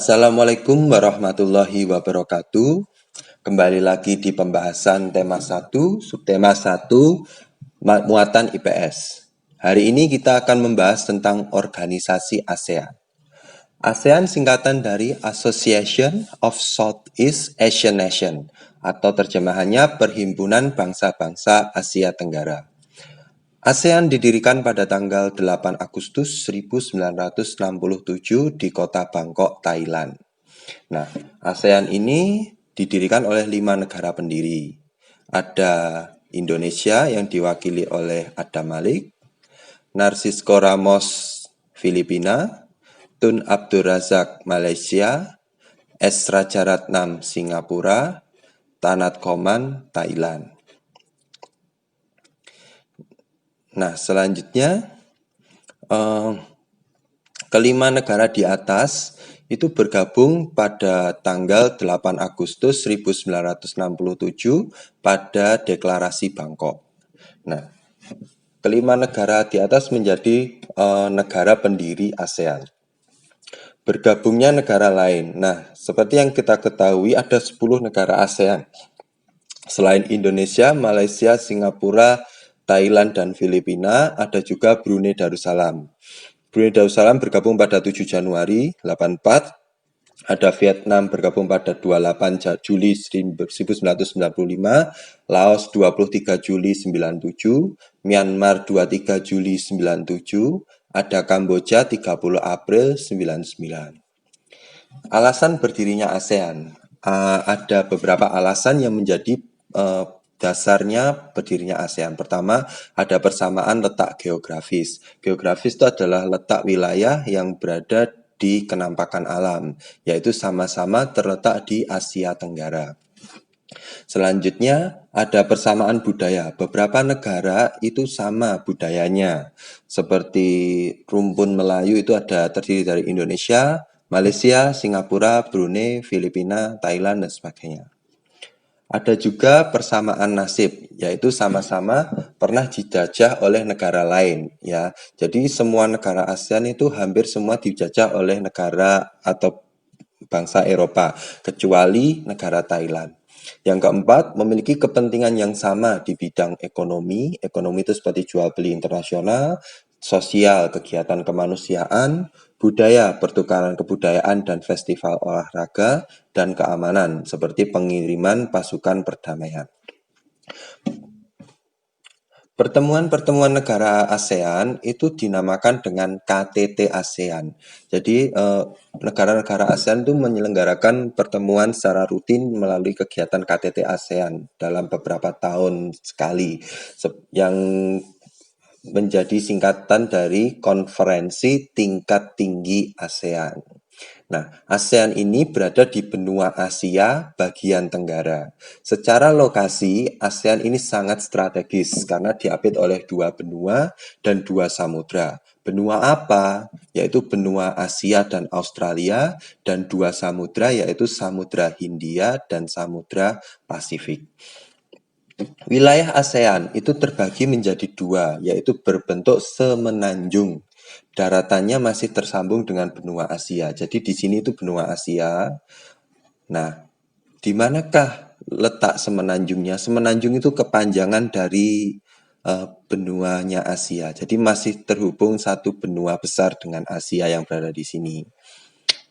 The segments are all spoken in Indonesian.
Assalamualaikum warahmatullahi wabarakatuh. Kembali lagi di pembahasan tema 1, subtema 1, muatan IPS. Hari ini kita akan membahas tentang organisasi ASEAN. ASEAN singkatan dari Association of Southeast Asian Nations atau terjemahannya Perhimpunan Bangsa-Bangsa Asia Tenggara. ASEAN didirikan pada tanggal 8 Agustus 1967 di kota Bangkok, Thailand. Nah, ASEAN ini didirikan oleh 5 negara pendiri. Ada Indonesia yang diwakili oleh Adam Malik, Narcisco Ramos Filipina, Tun Abdul Razak Malaysia, S. Rajaratnam Singapura, Tanat Koman Thailand. Nah, selanjutnya kelima negara di atas itu bergabung pada tanggal 8 Agustus 1967 pada Deklarasi Bangkok. Nah, kelima negara di atas menjadi negara pendiri ASEAN. Bergabungnya negara lain. Nah, seperti yang kita ketahui ada 10 negara ASEAN. Selain Indonesia, Malaysia, Singapura, Thailand, dan Filipina, ada juga Brunei Darussalam. Brunei Darussalam bergabung pada 7 Januari 84, ada Vietnam bergabung pada 28 Juli 1995, Laos 23 Juli 97, Myanmar 23 Juli 97, ada Kamboja 30 April 99. Alasan berdirinya ASEAN. Ada beberapa alasan yang menjadi dasarnya berdirinya ASEAN. Pertama, ada persamaan letak geografis. Geografis itu adalah letak wilayah yang berada di kenampakan alam, yaitu sama-sama terletak di Asia Tenggara. Selanjutnya, ada persamaan budaya. Beberapa negara itu sama budayanya. Seperti rumpun Melayu itu ada terdiri dari Indonesia, Malaysia, Singapura, Brunei, Filipina, Thailand, dan sebagainya. Ada juga persamaan nasib, yaitu sama-sama pernah dijajah oleh negara lain, ya. Jadi semua negara ASEAN itu hampir semua dijajah oleh negara atau bangsa Eropa, kecuali negara Thailand. Yang keempat, memiliki kepentingan yang sama di bidang ekonomi. Ekonomi itu seperti jual beli internasional, sosial, kegiatan kemanusiaan, budaya, pertukaran kebudayaan dan festival olahraga, dan keamanan, seperti pengiriman pasukan perdamaian. Pertemuan-pertemuan negara ASEAN itu dinamakan dengan KTT ASEAN. Jadi negara-negara ASEAN itu menyelenggarakan pertemuan secara rutin melalui kegiatan KTT ASEAN dalam beberapa tahun sekali, yang menjadi singkatan dari Konferensi Tingkat Tinggi ASEAN. Nah, ASEAN ini berada di benua Asia bagian tenggara. Secara lokasi, ASEAN ini sangat strategis karena diapit oleh 2 benua dan 2 samudra. Benua apa? Yaitu benua Asia dan Australia, dan 2 samudra yaitu Samudra Hindia dan Samudra Pasifik. Wilayah ASEAN itu terbagi menjadi 2, yaitu berbentuk semenanjung. Daratannya masih tersambung dengan benua Asia. Jadi di sini itu benua Asia. Nah, di manakah letak semenanjungnya? Semenanjung itu kepanjangan dari benuanya Asia. Jadi masih terhubung satu benua besar dengan Asia yang berada di sini.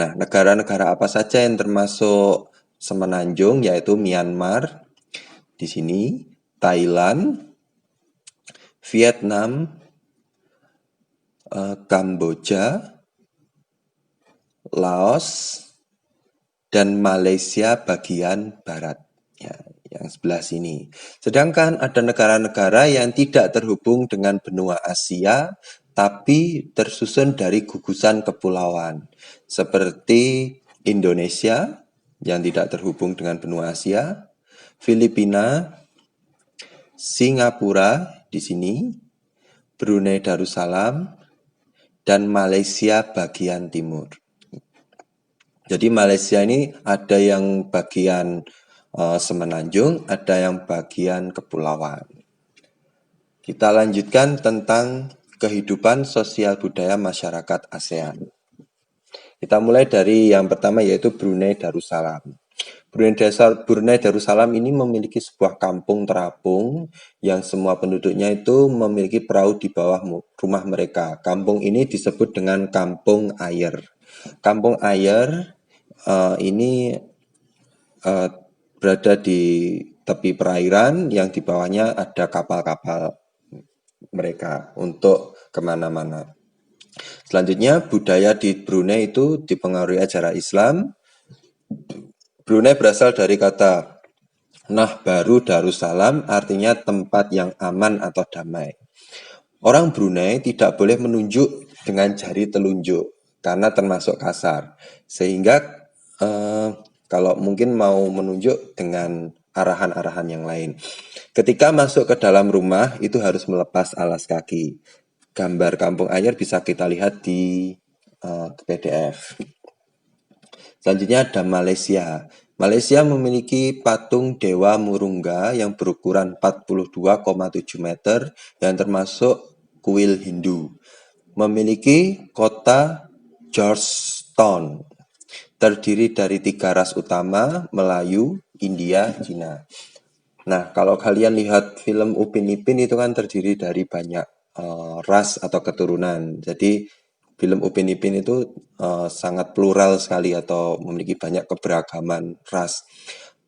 Nah, negara-negara apa saja yang termasuk semenanjung, yaitu Myanmar, di sini, Thailand, Vietnam, Kamboja, Laos, dan Malaysia bagian barat, ya, yang sebelah sini. Sedangkan ada negara-negara yang tidak terhubung dengan benua Asia, tapi tersusun dari gugusan kepulauan, seperti Indonesia yang tidak terhubung dengan benua Asia, Filipina, Singapura di sini, Brunei Darussalam, dan Malaysia bagian timur. Jadi Malaysia ini ada yang bagian semenanjung, ada yang bagian kepulauan. Kita lanjutkan tentang kehidupan sosial budaya masyarakat ASEAN. Kita mulai dari yang pertama yaitu Brunei Darussalam. Brunei Darussalam ini memiliki sebuah kampung terapung yang semua penduduknya itu memiliki perahu di bawah rumah mereka. Kampung ini disebut dengan Kampung Ayer. Kampung Ayer ini berada di tepi perairan yang di bawahnya ada kapal-kapal mereka untuk kemana-mana. Selanjutnya, budaya di Brunei itu dipengaruhi ajaran Islam. Brunei berasal dari kata Baru Darussalam, artinya tempat yang aman atau damai. Orang Brunei tidak boleh menunjuk dengan jari telunjuk karena termasuk kasar. Sehingga kalau mungkin mau menunjuk dengan arahan-arahan yang lain. Ketika masuk ke dalam rumah itu harus melepas alas kaki. Gambar Kampung Ayer bisa kita lihat di PDF. Selanjutnya ada Malaysia. Malaysia memiliki patung Dewa Murungga yang berukuran 42,7 meter yang termasuk kuil Hindu. Memiliki kota Georgetown, terdiri dari 3 ras utama, Melayu, India, Cina. Nah, kalau kalian lihat film Upin Ipin itu kan terdiri dari banyak ras atau keturunan. Jadi film Upin Ipin itu sangat plural sekali atau memiliki banyak keberagaman ras.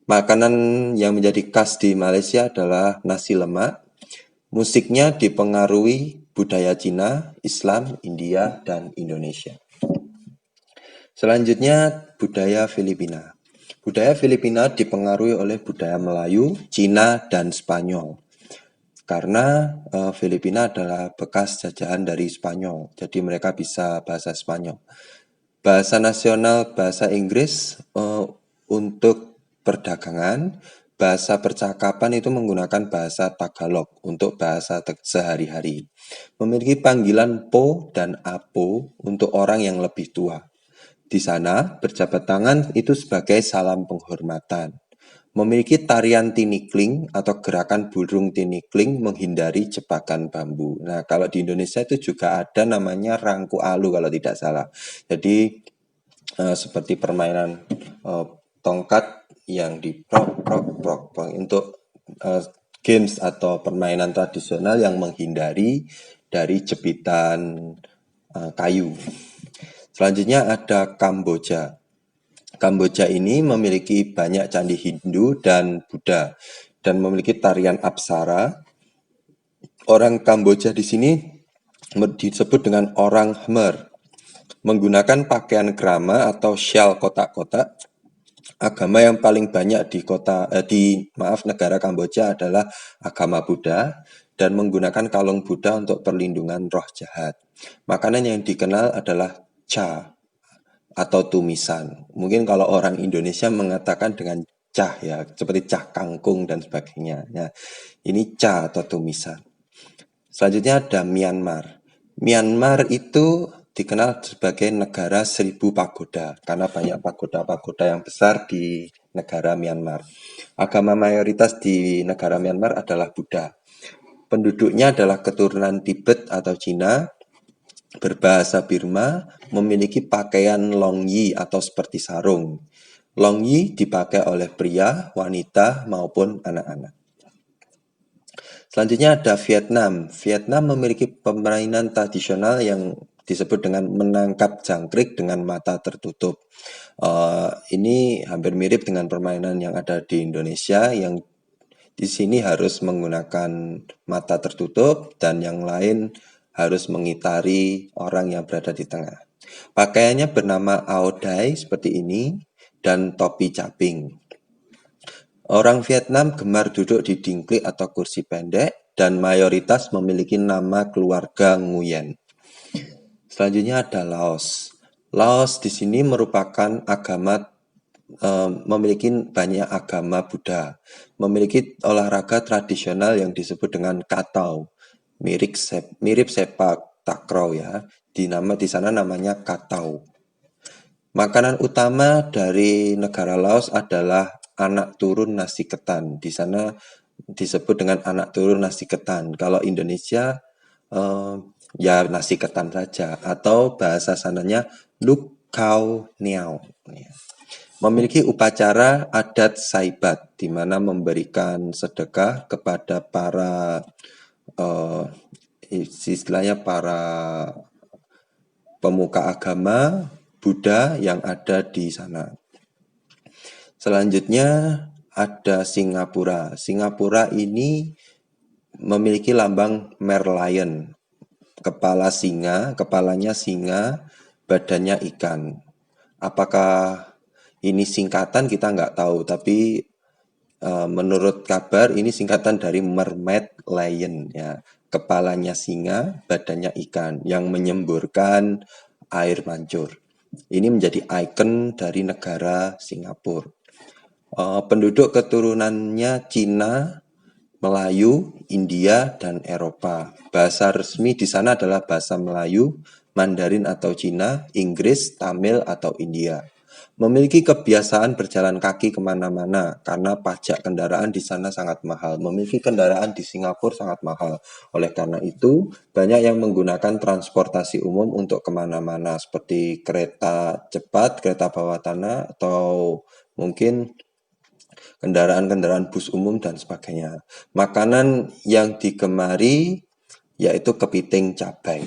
Makanan yang menjadi khas di Malaysia adalah nasi lemak. Musiknya dipengaruhi budaya Cina, Islam, India, dan Indonesia. Selanjutnya budaya Filipina. Budaya Filipina dipengaruhi oleh budaya Melayu, Cina, dan Spanyol. Karena Filipina adalah bekas jajahan dari Spanyol, jadi mereka bisa bahasa Spanyol. Bahasa nasional bahasa Inggris untuk perdagangan, bahasa percakapan itu menggunakan bahasa Tagalog untuk bahasa sehari-hari. Memiliki panggilan po dan apo untuk orang yang lebih tua. Di sana, berjabat tangan itu sebagai salam penghormatan. Memiliki tarian tinikling atau gerakan burung tinikling menghindari jebakan bambu. Nah, kalau di Indonesia itu juga ada namanya rangku alu kalau tidak salah. Jadi seperti permainan tongkat yang di prok untuk games atau permainan tradisional yang menghindari dari jepitan kayu. Selanjutnya ada Kamboja. Kamboja ini memiliki banyak candi Hindu dan Buddha dan memiliki tarian apsara. Orang Kamboja di sini disebut dengan orang Khmer, menggunakan pakaian krama atau syal kotak-kotak. Agama yang paling banyak di negara Kamboja adalah agama Buddha dan menggunakan kalung Buddha untuk perlindungan roh jahat. Makanan yang dikenal adalah cha atau tumisan. Mungkin kalau orang Indonesia mengatakan dengan cah ya, seperti cah kangkung dan sebagainya. Nah, ini cha atau tumisan. Selanjutnya ada Myanmar. Myanmar itu dikenal sebagai negara 1000 pagoda karena banyak pagoda-pagoda yang besar di negara Myanmar. Agama mayoritas di negara Myanmar adalah Buddha. Penduduknya adalah keturunan Tibet atau Cina, berbahasa Burma, memiliki pakaian longyi atau seperti sarung. Longyi dipakai oleh pria, wanita, maupun anak-anak. Selanjutnya ada Vietnam. Vietnam memiliki permainan tradisional yang disebut dengan menangkap jangkrik dengan mata tertutup. Ini hampir mirip dengan permainan yang ada di Indonesia yang di sini harus menggunakan mata tertutup dan yang lain harus mengitari orang yang berada di tengah. Pakaiannya bernama Aodai seperti ini dan topi caping. Orang Vietnam gemar duduk di dingklik atau kursi pendek dan mayoritas memiliki nama keluarga Nguyen. Selanjutnya ada Laos. Laos di sini merupakan memiliki banyak agama Buddha. Memiliki olahraga tradisional yang disebut dengan katau. Mirip sepak takraw ya. Di sana namanya katau. Makanan utama dari negara Laos adalah anak turun nasi ketan. Di sana disebut dengan anak turun nasi ketan. Kalau Indonesia ya nasi ketan saja atau bahasa sananya Luk Khao Niao. Ya. Memiliki upacara adat saibat, di mana memberikan sedekah kepada para istilahnya para pemuka agama Buddha yang ada di sana. Selanjutnya ada Singapura. Singapura ini memiliki lambang Merlion. Kepalanya singa, badannya ikan. Apakah ini singkatan kita nggak tahu, tapi menurut kabar ini singkatan dari Mermaid Lion ya. Kepalanya singa, badannya ikan yang menyemburkan air mancur. Ini menjadi ikon dari negara Singapura. Penduduk keturunannya Cina, Melayu, India, dan Eropa. Bahasa resmi di sana adalah bahasa Melayu, Mandarin atau Cina, Inggris, Tamil atau India. Memiliki kebiasaan berjalan kaki kemana-mana karena pajak kendaraan di sana sangat mahal. Memiliki kendaraan di Singapura sangat mahal. Oleh karena itu, banyak yang menggunakan transportasi umum untuk kemana-mana seperti kereta cepat, kereta bawah tanah, atau mungkin kendaraan-kendaraan bus umum dan sebagainya. Makanan yang digemari yaitu kepiting cabai.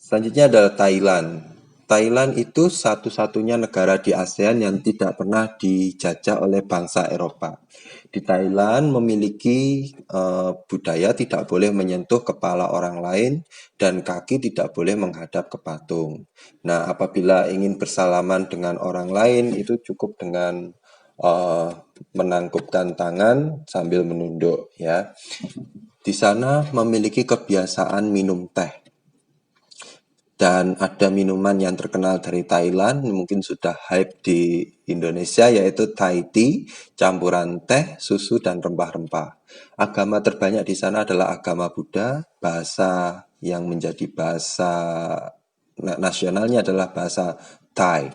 Selanjutnya adalah Thailand. Thailand itu satu-satunya negara di ASEAN yang tidak pernah dijajah oleh bangsa Eropa. Di Thailand memiliki budaya tidak boleh menyentuh kepala orang lain dan kaki tidak boleh menghadap ke patung. Nah, apabila ingin bersalaman dengan orang lain itu cukup dengan menangkupkan tangan sambil menunduk ya. Di sana memiliki kebiasaan minum teh. Dan ada minuman yang terkenal dari Thailand, mungkin sudah hype di Indonesia, yaitu Thai tea, campuran teh, susu, dan rempah-rempah. Agama terbanyak di sana adalah agama Buddha, bahasa yang menjadi bahasa nasionalnya adalah bahasa Thai.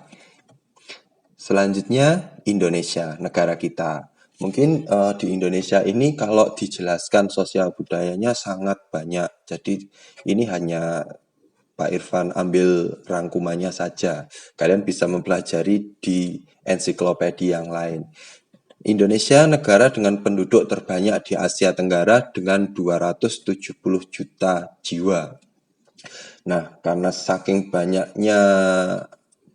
Selanjutnya Indonesia, negara kita. Mungkin di Indonesia ini kalau dijelaskan sosial budayanya sangat banyak. Jadi ini hanya Pak Irfan ambil rangkumannya saja. Kalian bisa mempelajari di ensiklopedia yang lain. Indonesia negara dengan penduduk terbanyak di Asia Tenggara dengan 270 juta jiwa. Nah, karena saking banyaknya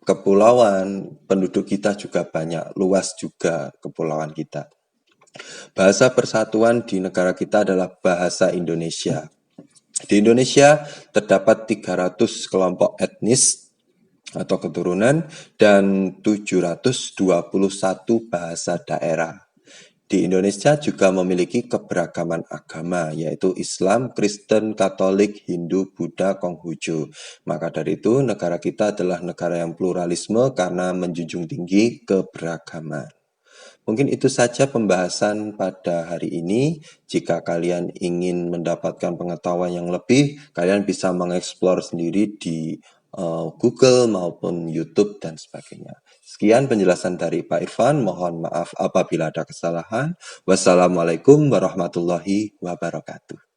kepulauan, penduduk kita juga banyak, luas juga kepulauan kita. Bahasa persatuan di negara kita adalah bahasa Indonesia. Di Indonesia terdapat 300 kelompok etnis atau keturunan dan 721 bahasa daerah. Di Indonesia juga memiliki keberagaman agama, yaitu Islam, Kristen, Katolik, Hindu, Buddha, Konghucu. Maka dari itu, negara kita adalah negara yang pluralisme karena menjunjung tinggi keberagaman. Mungkin itu saja pembahasan pada hari ini. Jika kalian ingin mendapatkan pengetahuan yang lebih, kalian bisa mengeksplor sendiri di Google maupun YouTube dan sebagainya. Sekian penjelasan dari Pak Irfan. Mohon maaf apabila ada kesalahan. Wassalamualaikum warahmatullahi wabarakatuh.